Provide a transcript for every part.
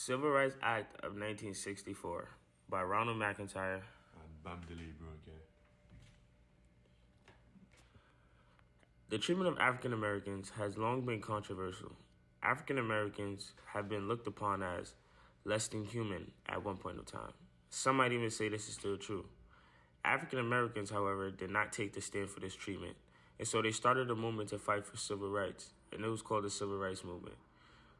Civil Rights Act of 1964 by Ronald McIntyre. And Bamidele Ibronke. The treatment of African Americans has long been controversial. African Americans have been looked upon as less than human at one point of time. Some might even say this is still true. African Americans, however, did not take the stand for this treatment, and so they started a movement to fight for civil rights, and it was called the Civil Rights Movement.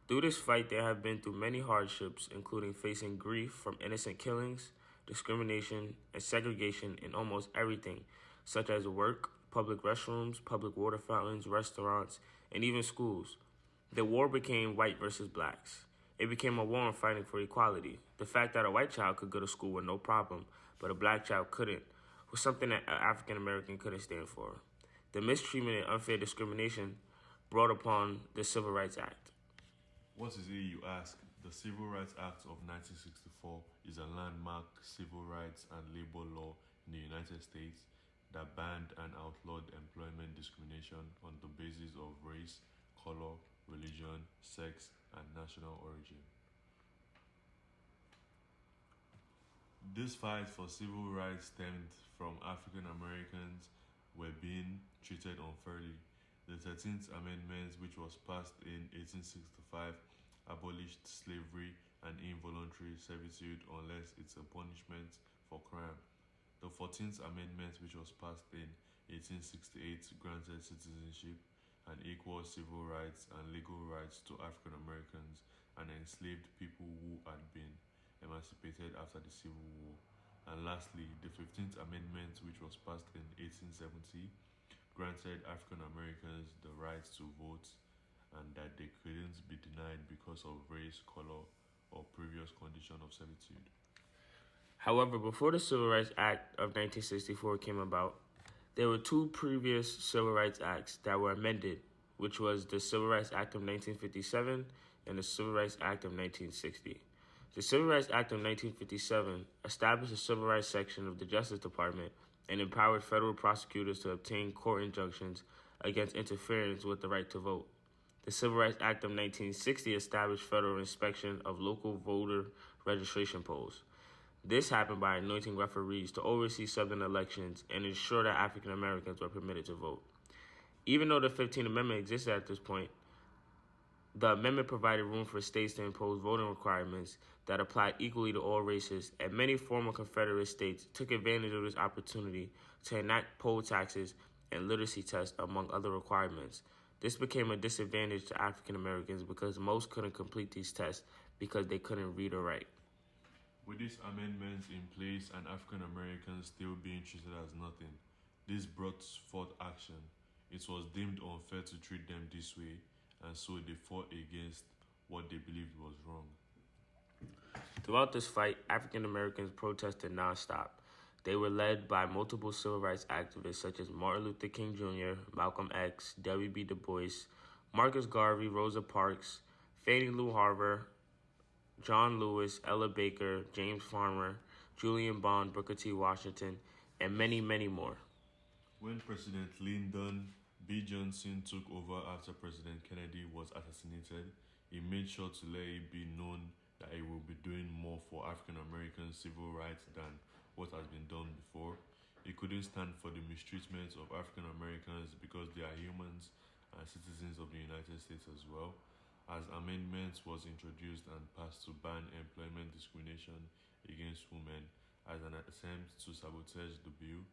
Through this fight, they have been through many hardships, including facing grief from innocent killings, discrimination, and segregation in almost everything, such as work, public restrooms, public water fountains, restaurants, and even schools. The war became white versus blacks. It became a war on fighting for equality. The fact that a white child could go to school with no problem, but a black child couldn't, was something that an African American couldn't stand for. The mistreatment and unfair discrimination brought upon the Civil Rights Act. What is it, you ask? The Civil Rights Act of 1964 is a landmark civil rights and labor law in the United States that banned and outlawed employment discrimination on the basis of race, color, religion, sex, and national origin. This fight for civil rights stemmed from African Americans were being treated unfairly. The 13th Amendment, which was passed in 1865, abolished slavery and involuntary servitude unless it's a punishment for crime. The 14th Amendment, which was passed in 1868, granted citizenship and equal civil rights and legal rights to African Americans and enslaved people who had been emancipated after the Civil War. And lastly, the 15th Amendment, which was passed in 1870, granted African Americans the right to vote and that they couldn't be denied because of race, color, or previous condition of servitude. However, before the Civil Rights Act of 1964 came about, there were two previous Civil Rights Acts that were amended, which was the Civil Rights Act of 1957 and the Civil Rights Act of 1960. The Civil Rights Act of 1957 established a civil rights section of the Justice Department and empowered federal prosecutors to obtain court injunctions against interference with the right to vote. The Civil Rights Act of 1960 established federal inspection of local voter registration polls. This happened by anointing referees to oversee Southern elections and ensure that African Americans were permitted to vote. Even though the 15th Amendment existed at this point, the amendment provided room for states to impose voting requirements that applied equally to all races, and many former Confederate states took advantage of this opportunity to enact poll taxes and literacy tests, among other requirements. This became a disadvantage to African Americans because most couldn't complete these tests because they couldn't read or write. With these amendments in place and African Americans still being treated as nothing, this brought forth action. It was deemed unfair to treat them this way, and so they fought against what they believed was wrong. Throughout this fight, African Americans protested nonstop. They were led by multiple civil rights activists such as Martin Luther King Jr., Malcolm X, W. B. Du Bois, Marcus Garvey, Rosa Parks, Fannie Lou Hamer, John Lewis, Ella Baker, James Farmer, Julian Bond, Booker T. Washington, and many, many more. When President Lyndon B. Johnson took over after President Kennedy was assassinated, he made sure to let it be known that he will be doing more for African American civil rights than what has been done before. He couldn't stand for the mistreatment of African Americans because they are humans and citizens of the United States as well. As amendments was introduced and passed to ban employment discrimination against women as an attempt to sabotage the bill,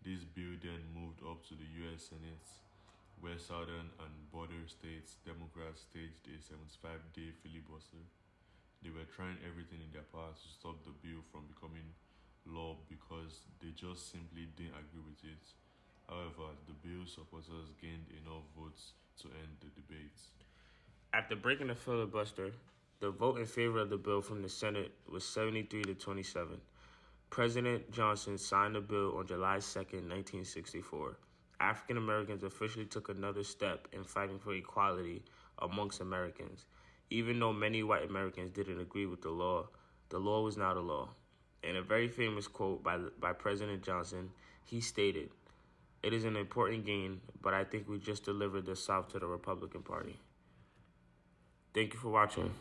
this bill then moved up to the U.S. Senate, where Southern and border states Democrats staged a 75-day filibuster. They were trying everything in their power to stop the bill from becoming law because they just simply didn't agree with it. However, the bill's supporters gained enough votes to end the debates. After breaking the filibuster, the vote in favor of the bill from the Senate was 73 to 27. President Johnson signed the bill on July 2, 1964. African Americans officially took another step in fighting for equality amongst Americans. Even though many white Americans didn't agree with the law was not a law. In a very famous quote by President Johnson, he stated, "It is an important gain, but I think we just delivered the South to the Republican Party." Thank you for watching.